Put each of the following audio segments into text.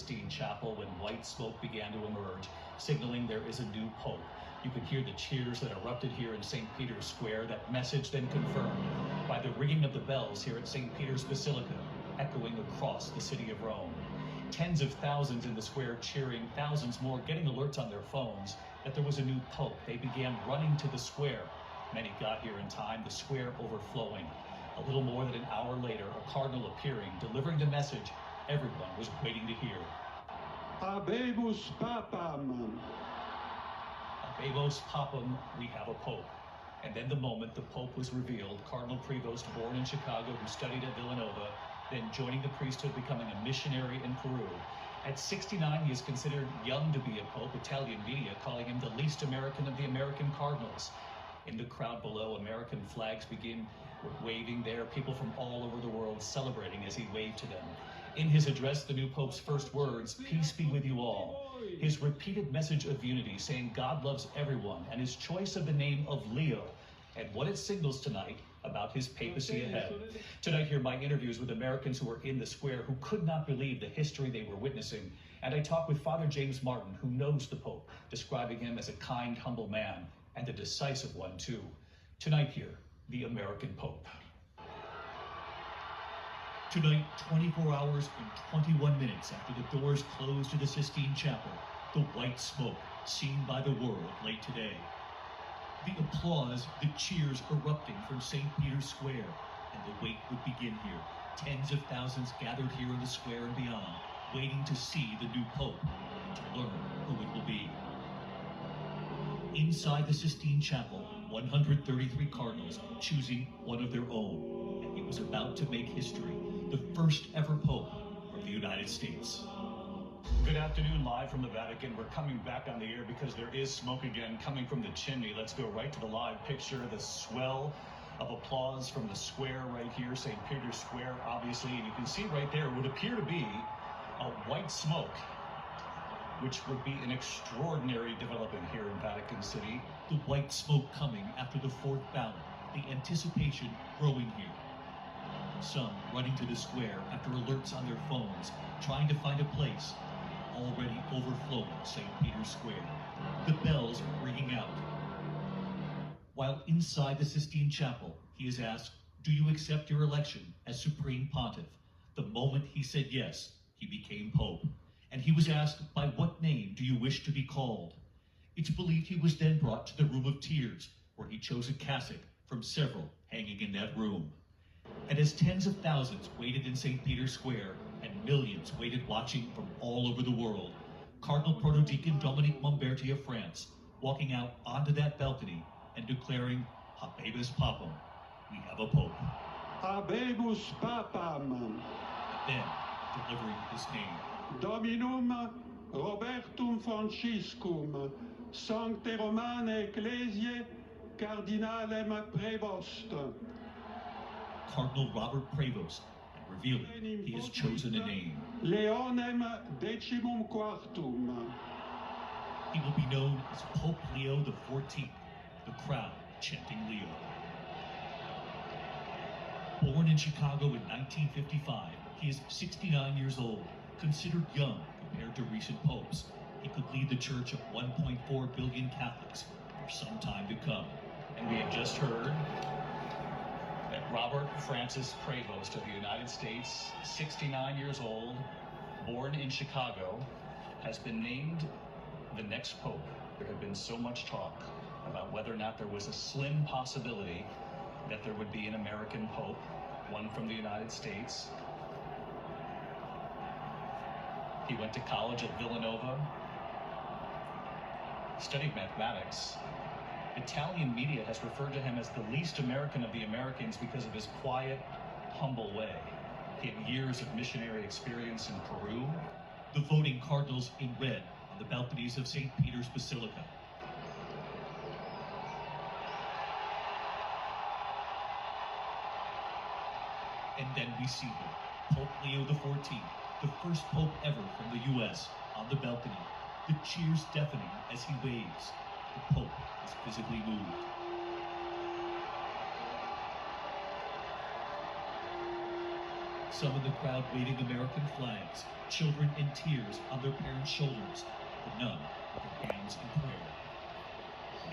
Sistine Chapel when white smoke began to emerge, signaling there is a new pope. You could hear the cheers that erupted here in St. Peter's Square, that message then confirmed by the ringing of the bells here at St. Peter's Basilica, echoing across the city of Rome. Tens of thousands in the square cheering, thousands more getting alerts on their phones that there was a new pope. They began running to the square. Many got here in time, the square overflowing. A little more than an hour later, a cardinal appearing, delivering the message everyone was waiting to hear. Habemus Papam. Habemus Papam, we have a pope. And then the moment the pope was revealed, Cardinal Prevost, born in Chicago, who studied at Villanova, then joining the priesthood, becoming a missionary in Peru. At 69, he is considered young to be a pope, Italian media calling him the least American of the American cardinals. In the crowd below, American flags begin waving there, people from all over the world celebrating as he waved to them. In his address, the new pope's first words, "Peace be with you all." His repeated message of unity, saying God loves everyone, and his choice of the name of Leo, and what it signals tonight about his papacy ahead. Tonight here, my interviews with Americans who were in the square who could not believe the history they were witnessing. And I talk with Father James Martin, who knows the Pope, describing him as a kind, humble man, and a decisive one too. Tonight here, the American Pope. Tonight, 24 hours and 21 minutes after the doors closed to the Sistine Chapel, the white smoke seen by the world late today. The applause, the cheers erupting from St. Peter's Square, and the wait would begin here. Tens of thousands gathered here in the square and beyond, waiting to see the new Pope and to learn who it will be. Inside the Sistine Chapel, 133 cardinals choosing one of their own, and he was about to make history, the first ever Pope from the United States. Good afternoon, live from the Vatican. We're coming back on the air because there is smoke again coming from the chimney. Let's go right to the live picture, the swell of applause from the square right here, St. Peter's Square, obviously. And you can see right there would appear to be a white smoke, which would be an extraordinary development here in Vatican City. The white smoke coming after the fourth ballot, the anticipation growing here. Some running to the square after alerts on their phones, trying to find a place. Already overflowing St. Peter's Square, the bells ringing out. While inside the Sistine Chapel, he is asked, "Do you accept your election as Supreme Pontiff?" The moment he said yes, he became Pope. And he was asked, "By what name do you wish to be called?" It's believed he was then brought to the Room of Tears, where he chose a cassock from several hanging in that room. And as tens of thousands waited in St. Peter's Square, and millions waited watching from all over the world, Cardinal Protodeacon Dominique Momberti of France, walking out onto that balcony and declaring, "Habemus Papam, we have a Pope." Habemus Papam. And then delivering his name. Dominum Robertum Franciscum, Sancte Romane Ecclesiae, Cardinalem Prevost. Cardinal Robert Prevost, and revealing he has chosen a name. Leonem Decimum Quartum. He will be known as Pope Leo XIV, the crowd chanting Leo. Born in Chicago in 1955, he is 69 years old, considered young compared to recent popes. He could lead the church of 1.4 billion Catholics for some time to come. And we have just heard that Robert Francis Prevost of the United States, 69 years old, born in Chicago, has been named the next Pope. There had been so much talk about whether or not there was a slim possibility that there would be an American Pope, one from the United States. He went to college at Villanova, studied mathematics. Italian media has referred to him as the least American of the Americans because of his quiet, humble way. He had years of missionary experience in Peru. The voting cardinals in red on the balconies of St. Peter's Basilica. And then we see him, Pope Leo XIV, the first Pope ever from the U.S., on the balcony. The cheers deafening as he waves. The Pope is visibly moved. Some in the crowd waving American flags, children in tears their parents' shoulders, but none with their hands in prayer.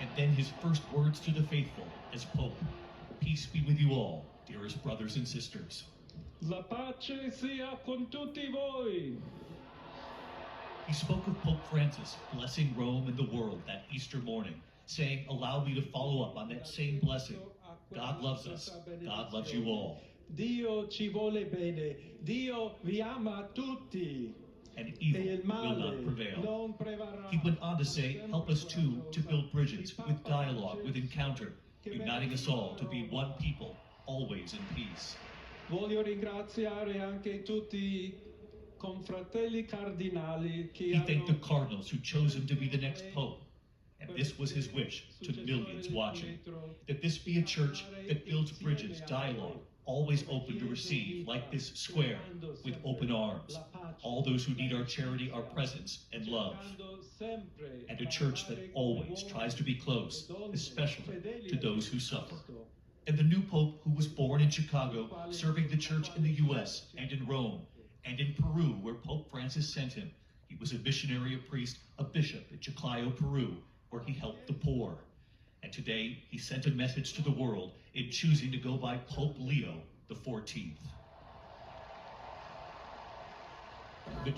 And then his first words to the faithful as Pope: "Peace be with you all, dearest brothers and sisters." La pace sia con tutti voi. He spoke of Pope Francis blessing Rome and the world that Easter morning, saying, "Allow me to follow up on that same blessing. God loves us. God loves you all." Dio ci vuole bene. Dio vi ama tutti. And evil will not prevail. He went on to say, "Help us too to build bridges with dialogue, with encounter, uniting us all to be one people, always in peace." Voglio ringraziare anche tutti I confratelli cardinali che He thanked the hanno cardinals who chose him to be the next pope. And this was his wish to millions watching, that this be a church that builds bridges, dialogue, always open to receive, like this square, with open arms, all those who need our charity, our presence, and love. And a church that always tries to be close, especially to those who suffer. And the new pope, who was born in Chicago, serving the church in the U.S. and in Rome, and in Peru, where Pope Francis sent him. He was a missionary, a priest, a bishop in Chiclayo, Peru, where he helped the poor. And today, he sent a message to the world in choosing to go by Pope Leo XIV.